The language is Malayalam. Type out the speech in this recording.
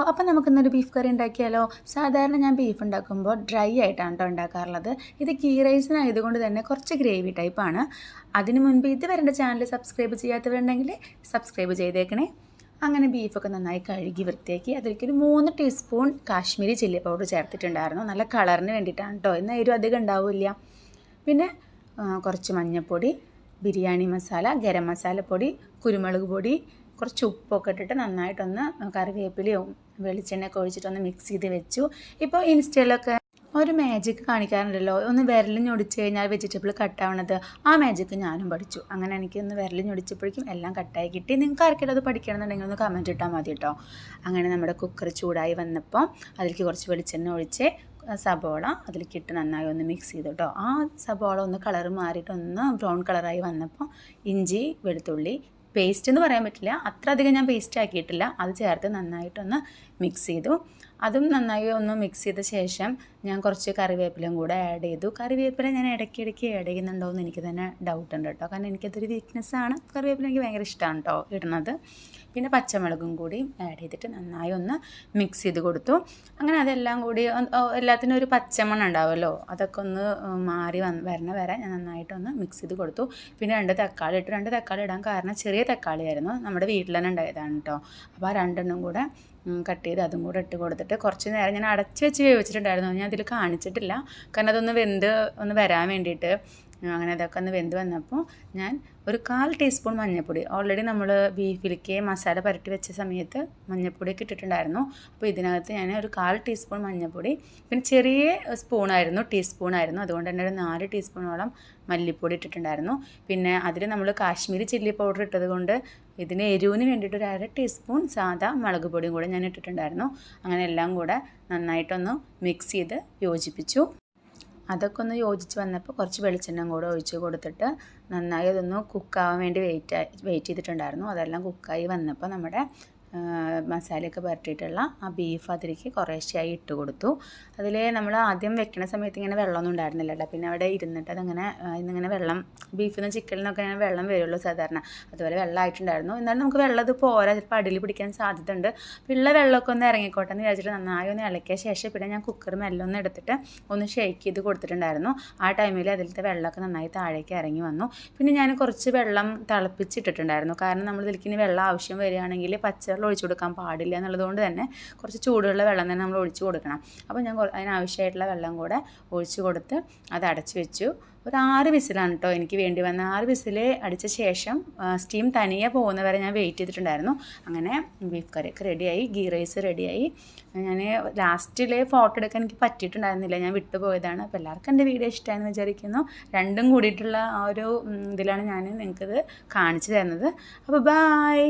അപ്പം നമുക്കിന്നൊരു ബീഫ് കറി ഉണ്ടാക്കിയാലോ. സാധാരണ ഞാൻ ബീഫ് ഉണ്ടാക്കുമ്പോൾ ഡ്രൈ ആയിട്ടാണ് കേട്ടോ ഉണ്ടാക്കാറുള്ളത്. ഇത് ഗീ റൈസിനായതുകൊണ്ട് തന്നെ കുറച്ച് ഗ്രേവി ടൈപ്പാണ്. അതിന് മുൻപ് ഇതുവരെ എൻ്റെ ചാനൽ സബ്സ്ക്രൈബ് ചെയ്യാത്തവരുണ്ടെങ്കിൽ സബ്സ്ക്രൈബ് ചെയ്തേക്കണേ. അങ്ങനെ ബീഫൊക്കെ നന്നായി കഴുകി വൃത്തിയാക്കി അതിലേക്കൊരു 3 ടീസ്പൂൺ കാശ്മീരി ചില്ലി പൗഡർ ചേർത്തിട്ടുണ്ടായിരുന്നു. നല്ല കളറിന് വേണ്ടിയിട്ടാണ് കേട്ടോ. എന്നാൽ എരിവ് അധികം ഉണ്ടാവില്ല. പിന്നെ കുറച്ച് മഞ്ഞൾപ്പൊടി, ബിരിയാണി മസാല, ഗരം മസാലപ്പൊടി, കുരുമുളക് പൊടി, കുറച്ച് ഉപ്പൊക്കെ ഇട്ടിട്ട് നന്നായിട്ടൊന്ന് കറിവേപ്പിലയും വെളിച്ചെണ്ണയൊക്കെ ഒഴിച്ചിട്ടൊന്ന് മിക്സ് ചെയ്ത് വെച്ചു. ഇപ്പോൾ ഇൻസ്റ്റയിലൊക്കെ ഒരു മാജിക് കാണിക്കാറുണ്ടല്ലോ, ഒന്ന് വിരൽ ഞൊടിച്ച് കഴിഞ്ഞാൽ വെജിറ്റബിൾ കട്ടാവണത്. ആ മാജിക്ക് ഞാനും പഠിച്ചു. അങ്ങനെ എനിക്കൊന്ന് വിരൽ ഞൊടിച്ചപ്പോഴേക്കും എല്ലാം കട്ടായി കിട്ടി. നിങ്ങൾക്ക് ആർക്കെങ്കിലും അത് പഠിക്കണമെന്നുണ്ടെങ്കിൽ ഒന്ന് കമൻറ്റ് ഇട്ടാൽ മതി കേട്ടോ. അങ്ങനെ നമ്മുടെ കുക്കർ ചൂടായി വന്നപ്പോൾ അതിലേക്ക് കുറച്ച് വെളിച്ചെണ്ണ ഒഴിച്ച് സബോള അതിലേക്ക് ഇട്ട് നന്നായി ഒന്ന് മിക്സ് ചെയ്തു കേട്ടോ. ആ സബോള ഒന്ന് കളർ മാറിയിട്ട് ഒന്ന് ബ്രൗൺ കളറായി വന്നപ്പോൾ ഇഞ്ചി വെളുത്തുള്ളി പേസ്റ്റ് എന്ന് പറയാൻ പറ്റില്ല, അത്ര അധികം ഞാൻ പേസ്റ്റ് ആക്കിയിട്ടില്ല, അത് ചേർത്ത് നന്നായിട്ടൊന്ന് മിക്സ് ചെയ്തു. അതും നന്നായി ഒന്ന് മിക്സ് ചെയ്ത ശേഷം ഞാൻ കുറച്ച് കറിവേപ്പിലയും കൂടെ ആഡ് ചെയ്തു. കറിവേപ്പില ഞാൻ ഇടയ്ക്കിടയ്ക്ക് ആഡ് ചെയ്യുന്നുണ്ടോ എന്ന് എനിക്ക് തന്നെ ഡൗട്ട് ഉണ്ട് കേട്ടോ. കാരണം എനിക്കതൊരു വീക്ക്നെസ്സാണ്. കറിവേപ്പില എനിക്ക് ഭയങ്കര ഇഷ്ടമാണ് കേട്ടോ ഇടുന്നത്. പിന്നെ പച്ചമുളകും കൂടി ആഡ് ചെയ്തിട്ട് നന്നായി ഒന്ന് മിക്സ് ചെയ്ത് കൊടുത്തു. അങ്ങനെ അതെല്ലാം കൂടി എല്ലാത്തിനും ഒരു പച്ചമണം ഉണ്ടാവുമല്ലോ, അതൊക്കെ ഒന്ന് മാറി വരണ വരെ ഞാൻ നന്നായിട്ടൊന്ന് മിക്സ് ചെയ്ത് കൊടുത്തു. പിന്നെ 2 തക്കാളി ഇട്ടു. 2 തക്കാളി ഇടാൻ കാരണം ചെറിയ തക്കാളിയായിരുന്നു, നമ്മുടെ വീട്ടിൽ തന്നെ ഉണ്ടായതാണ് കേട്ടോ. അപ്പോൾ ആ 2 കൂടെ കട്ട് ചെയ്ത് അതും കൂടെ ഇട്ട് കൊടുത്തിട്ട് കുറച്ച് നേരം ഞാൻ അടച്ച് വെച്ച് വേവിച്ചിട്ടുണ്ടായിരുന്നു. ഞാൻ അതിൽ കാണിച്ചിട്ടില്ല, കാരണം അതൊന്ന് വെന്ത് ഒന്ന് വരാൻ വേണ്ടിയിട്ട്. അങ്ങനെ അതൊക്കെ ഒന്ന് വെന്ത് വന്നപ്പോൾ ഞാൻ ഒരു 1/4 ടീസ്പൂൺ മഞ്ഞൾപ്പൊടി, ഓൾറെഡി നമ്മൾ ബീഫിലേക്ക് മസാല പുരട്ടി വെച്ച സമയത്ത് മഞ്ഞൾപ്പൊടിയൊക്കെ ഇട്ടിട്ടുണ്ടായിരുന്നു. അപ്പോൾ ഇതിനകത്ത് ഞാൻ ഒരു 1/4 ടീസ്പൂൺ മഞ്ഞൾപ്പൊടി, പിന്നെ ചെറിയ ടീസ്പൂണായിരുന്നു, അതുകൊണ്ട് തന്നെ ഒരു 4 ടീസ്പൂണോളം മല്ലിപ്പൊടി ഇട്ടിട്ടുണ്ടായിരുന്നു. പിന്നെ അതിൽ നമ്മൾ കാശ്മീരി ചില്ലി പൗഡർ ഇട്ടത് കൊണ്ട് ഇതിന് എരിവിന് വേണ്ടിയിട്ട് ഒരു 1/2 ടീസ്പൂൺ സാദാ മുളക് പൊടിയും കൂടെ ഞാൻ ഇട്ടിട്ടുണ്ടായിരുന്നു. അങ്ങനെ എല്ലാം കൂടെ നന്നായിട്ടൊന്ന് മിക്സ് ചെയ്ത് യോജിപ്പിച്ചു. അതൊക്കെ ഒന്ന് യോജിച്ച് വന്നപ്പോൾ കുറച്ച് വെളിച്ചെണ്ണ കൂടെ ഒഴിച്ച് കൊടുത്തിട്ട് നന്നായി അതൊന്ന് കുക്കാവാൻ വേണ്ടി വെയിറ്റ് ചെയ്തിട്ടുണ്ടായിരുന്നു. അതെല്ലാം കുക്കായി വന്നപ്പോൾ നമ്മുടെ മസാലയൊക്കെ പുരട്ടിയിട്ടുള്ള ആ ബീഫ് അതിലേക്ക് കുറേശ്ശെയായി ഇട്ട് കൊടുത്തു. അതിൽ നമ്മൾ ആദ്യം വെക്കുന്ന സമയത്ത് ഇങ്ങനെ വെള്ളമൊന്നും ഉണ്ടായിരുന്നില്ല കേട്ടോ. പിന്നെ അവിടെ ഇരുന്നിട്ട് അതങ്ങനെ ഇന്നിങ്ങനെ വെള്ളം, ബീഫിൽ നിന്ന് ചിക്കനിൽ ഇങ്ങനെ വെള്ളം വരുള്ളൂ സാധാരണ, അതുപോലെ വെള്ളമായിട്ടുണ്ടായിരുന്നു. എന്നാലും നമുക്ക് വെള്ളം ഇത് പോരാ, ചിലപ്പോൾ അടിയിൽ പിടിക്കാൻ സാധ്യത ഉണ്ട്. പിള്ള വെള്ളമൊക്കെ ഒന്ന് ഇറങ്ങിക്കോട്ടെ എന്ന് വിചാരിച്ചിട്ട് നന്നായി ഒന്ന് ഇളക്കിയ ശേഷം പിന്നെ ഞാൻ കുക്കർ മെല്ലെ ഒന്ന് എടുത്തിട്ട് ഒന്ന് ഷേക്ക് ചെയ്ത് കൊടുത്തിട്ടുണ്ടായിരുന്നു. ആ ടൈമിൽ അതിലത്തെ വെള്ളമൊക്കെ നന്നായി താഴേക്ക് ഇറങ്ങി വന്നു. പിന്നെ ഞാൻ കുറച്ച് വെള്ളം തിളപ്പിച്ചിട്ടിട്ടുണ്ടായിരുന്നു, കാരണം നമ്മൾ ഇതിലേക്ക് ഇനി വെള്ളം ആവശ്യം വരികയാണെങ്കിൽ പച്ചവെള്ളം ഒഴിച്ചു കൊടുക്കാൻ പാടില്ല എന്നുള്ളതുകൊണ്ട് തന്നെ കുറച്ച് ചൂടുള്ള വെള്ളം തന്നെ നമ്മൾ ഒഴിച്ചു കൊടുക്കണം. അപ്പോൾ ഞാൻ അതിനാവശ്യമായിട്ടുള്ള വെള്ളം കൂടെ ഒഴിച്ചു കൊടുത്ത് അത് അടച്ചു വെച്ചു. ഒരു 6 വിസിലാണ് കേട്ടോ എനിക്ക് വേണ്ടി വന്ന. 6 വിസിൽ അടിച്ച ശേഷം സ്റ്റീം തനിയെ പോകുന്നവരെ ഞാൻ വെയിറ്റ് ചെയ്തിട്ടുണ്ടായിരുന്നു. അങ്ങനെ ബീഫ് കറിയൊക്കെ റെഡിയായി, ഗീ റൈസ് റെഡിയായി. ഞാൻ ലാസ്റ്റിൽ ഫോട്ടോ എടുക്കാൻ എനിക്ക് പറ്റിയിട്ടുണ്ടായിരുന്നില്ല, ഞാൻ വിട്ടുപോയതാണ്. അപ്പോൾ എല്ലാവർക്കും എൻ്റെ വീഡിയോ ഇഷ്ടമായെന്ന് വിചാരിക്കുന്നു. രണ്ടും കൂടിയിട്ടുള്ള ആ ഒരു ഇതിലാണ് ഞാൻ നിങ്ങൾക്കിത് കാണിച്ചു തരുന്നത്. അപ്പോൾ ബായ്.